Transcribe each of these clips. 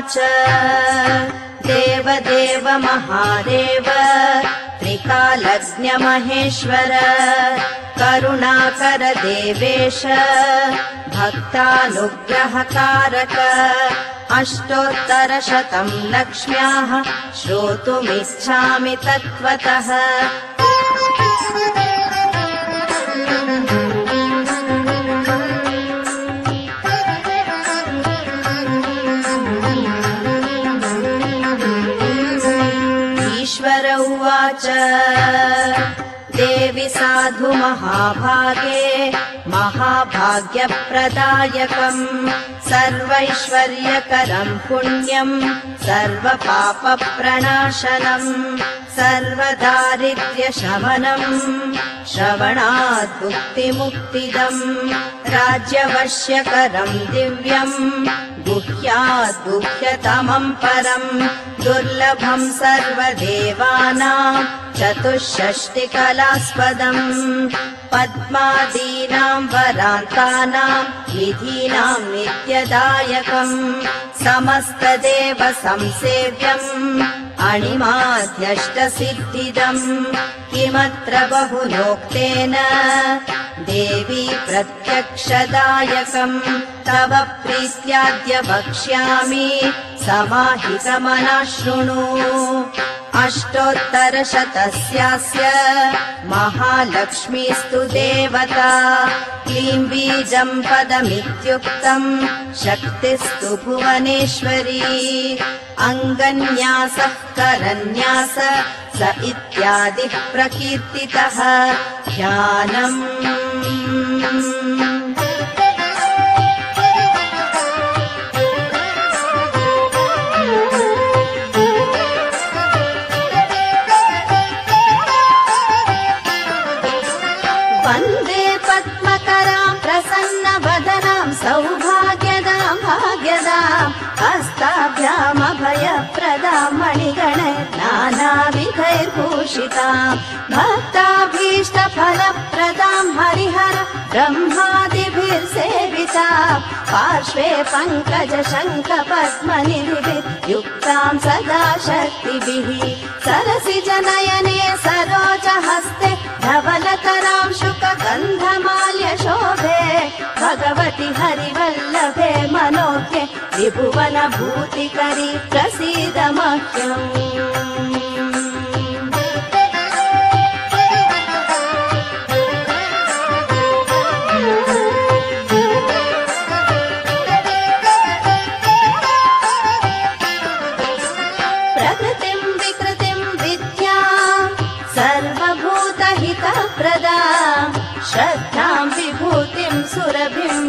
उवाच देवदेव महादेव त्रिकालज्ञ महेश्वर करुणाकर देवेश भक्तानुग्रहकारक अष्टोत्तरशतं लक्ष्म्याः श्रोतुमिच्छामि तत्त्वतः। ईश्वर उवाच देवि साधु महाभागे महाभाग्यप्रदायकम् सर्वैश्वर्यकरम् पुण्यम् सर्वपापप्रणाशनम् सर्वदारिद्र्यशमनम् श्रवणात् भुक्तिमुक्तिदम् राज्यवश्यकरम् दिव्यम् गुह्यात् गुह्यतमम् परम् दुर्लभम् सर्वदेवानाम् चतुष्षष्टिकलास्पदम् पद्मादीनाम् वरान्तानाम् विधीनाम् नित्यदायकम् समस्तदेव संसेव्यम् अणिमाध्यष्टसिद्धिदम् किमत्र बहुनोक्तेन देवी प्रत्यक्षदायकम् तव प्रीत्याद्य वक्ष्यामि समाहितमनः शृणु। अष्टोत्तरशतस्यास्य महालक्ष्मीस्तु देवता क्लीं बीजं पदमित्युक्तम् शक्तिस्तु भुवनेश्वरी अङ्गन्यासः करन्यास स इत्यादिः प्रकीर्तितः ध्यानम्। वन्दे पद्मकरां प्रसन्नवदनां सौभाग्यदां भाग्यदां हस्ताभ्यामभयप्रदां मणिगणैर्नानाविधैर्भूषितां भक्ताभीष्टफलप्रदां हरिहर ब्रह्मादिभिर्सेवितां पार्श्वे पङ्कजशङ्खपद्मनिधिभिर्युक्तां सदा शक्तिभिः सरसिजनयने सरोजहस्ते धवलतरां शुकगन्धमाल्यशोभे भगवति हरिवल्लभे मनोज्ञे त्रिभुवनभूतिकरी प्रसीद मह्यम्। प्रकृतिं विकृतिं विद्यां सर्वभूतहितप्रदां श्रद्धां विभूतिं सुरभिं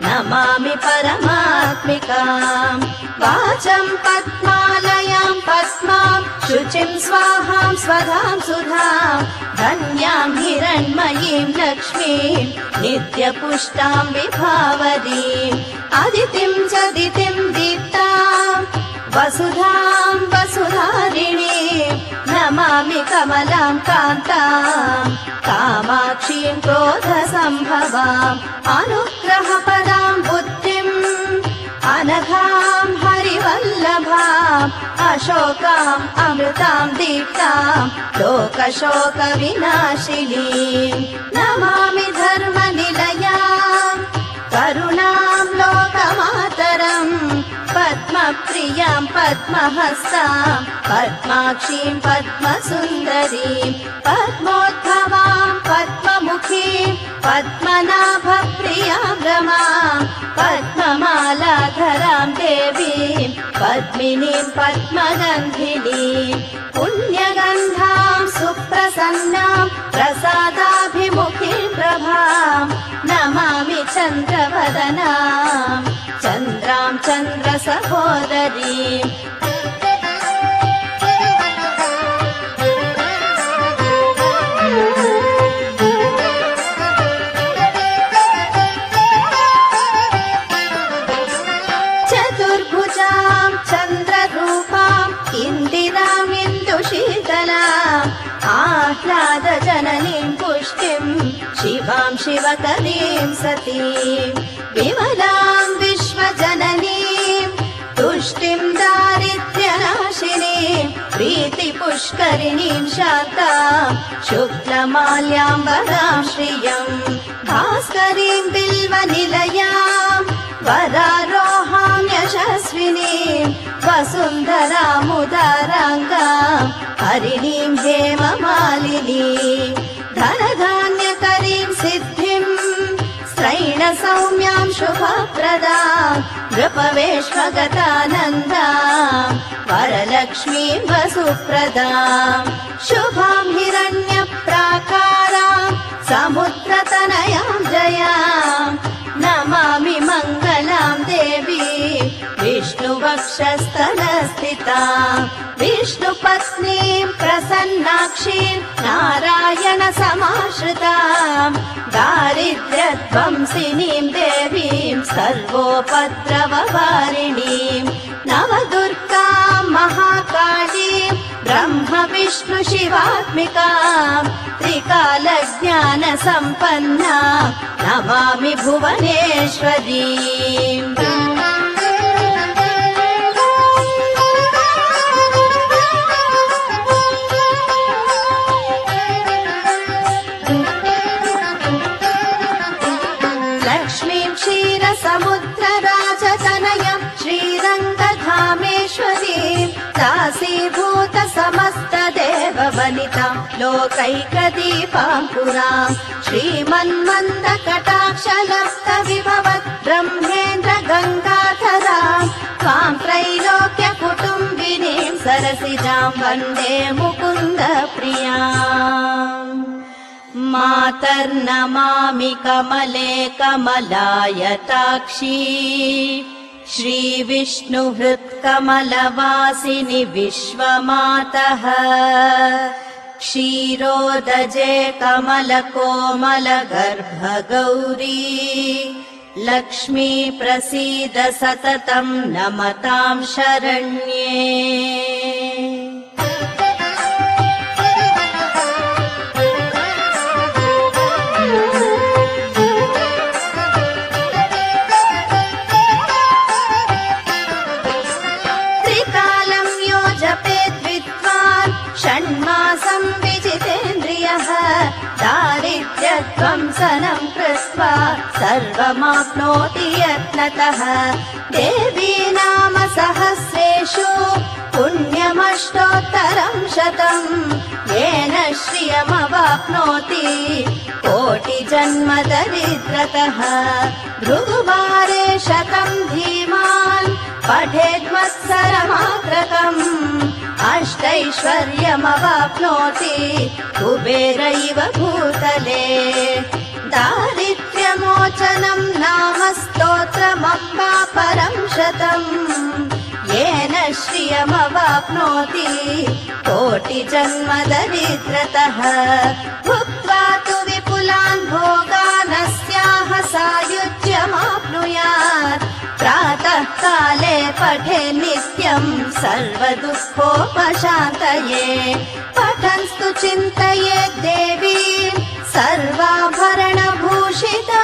नमामि परमात्मिकां वाचं पद्मालयां पद्मां शुचिं स्वाहां स्वधां सुधां धन्यां हिरण्मयीं लक्ष्मीं नित्यपुष्टां विभावरीम् अदितिं च दितिं दीप्तां वसुधां वसुधारिणीं नमामि कमलां कान्तां कामाक्षीं क्रोधसम्भवाम् अनुग्रहपदां बुद्धिम् अनघां हरिवल्लभाम् अशोकाम् अमृतां दीप्तां लोकशोकविनाशिनीं नमामि धर्मनिलयां करुणां लोकमातरम् पद्मप्रियां पद्महस्तां पद्माक्षीं पद्मसुन्दरीं पद्मोद्भवां पद्ममुखीं पद्मनाभप्रियां रमां पद्ममालाधरां देवीं पद्मिनीं पद्मगन्धिनीं पुण्यगन्धां सुप्रसन्नां प्रसादाभिमुखीं प्रभां नमामि चन्द्रवदनां चन्द्रां चन्द्रसहोदरीम्। चतुर्भुजां चन्द्ररूपां इन्दिरां इन्दुशीतलाम् आह्लादजननीं पुष्टिं शिवां शिवकरीं सतीं विमलां विश्वजननीं तुष्टिं लक्ष्मीम् दारिद्र्यनाशिनीम् प्रीतिपुष्करिणीम् शान्ताम् शुक्लमाल्याम्बराम् श्रियम् भास्करीम् बिल्वनिलयाम् वरारोहाम् यशस्विनीम् वसुन्धरामुदाराङ्गाम् हरिणीम् हेममालिनीम् धनधान्यकरीम् सिद्धिम् स्त्रैणसौम्याम् शुभप्रदाम् नृपवेश्मगतानन्दाम् वरलक्ष्मीम् वसुप्रदाम् शुभाम् हिरण्यप्राकाराम् समुद्रतनयाम् जयाम् नमामि मङ्गलाम् देवी विष्णुवक्षस्थलस्थिताम् विष्णुपत्नीम् प्रसन्नाक्षीम् नारायणसमाश्रिताम् दारिद्र्यध्वंसिनीम् देवीम् सर्वोपद्रववारिणीम् नवदुर्गाम् महाकालीम् ब्रह्म विष्णु शिवात्मिकाम् त्रिकालज्ञानसम्पन्ना नमामि भुवनेश्वरीम् लक्ष्मीं क्षीरसमुद्रराजतनयं श्रीरङ्गधामेश्वरीं दासीभूत समस्तदेववनितां लोकैकदीपाङ्कुरां श्रीमन्मन्दकटाक्षलब्धविभवत् ब्रह्मेन्द्र गङ्गाधरां त्वां त्रैलोक्यकुटुम्बिनीं सरसिजां वन्दे मुकुन्दप्रियाम् मातर्नमामि कमले कमलायताक्षी श्रीविष्णुहृत्कमलवासिनि विश्वमातः क्षीरोदजे कमलकोमलगर्भगौरी लक्ष्मी प्रसीद सततं नमतां शरण्ये षण्मासं विजितेन्द्रियः दारिद्र्यध्वंसनं कृत्वा सर्वमाप्नोति यत्नतः देवी नाम सहस्रेषु पुण्यमष्टोत्तरं शतम् येन श्रियमवाप्नोति कोटिजन्म दरिद्रतः भृगुवारे शतं धीमान् पठेद्वत्सरमात्रकम् अष्टैश्वर्यमवाप्नोति कुबेरैव भूतले दारिद्र्यमोचनं नाम स्तोत्रमप्पा परं शतम् येन श्रियमवाप्नोति कोटिजन्म दरिद्रतः भुक्त्वा तु विपुलान् भोगानस्याः सायुज्यमाप्नुयात् प्रातः काले पठे नित्यं सर्वदुःखोपशान्तये पठन्स्तु चिन्तये देवी सर्वाभरणभूषिता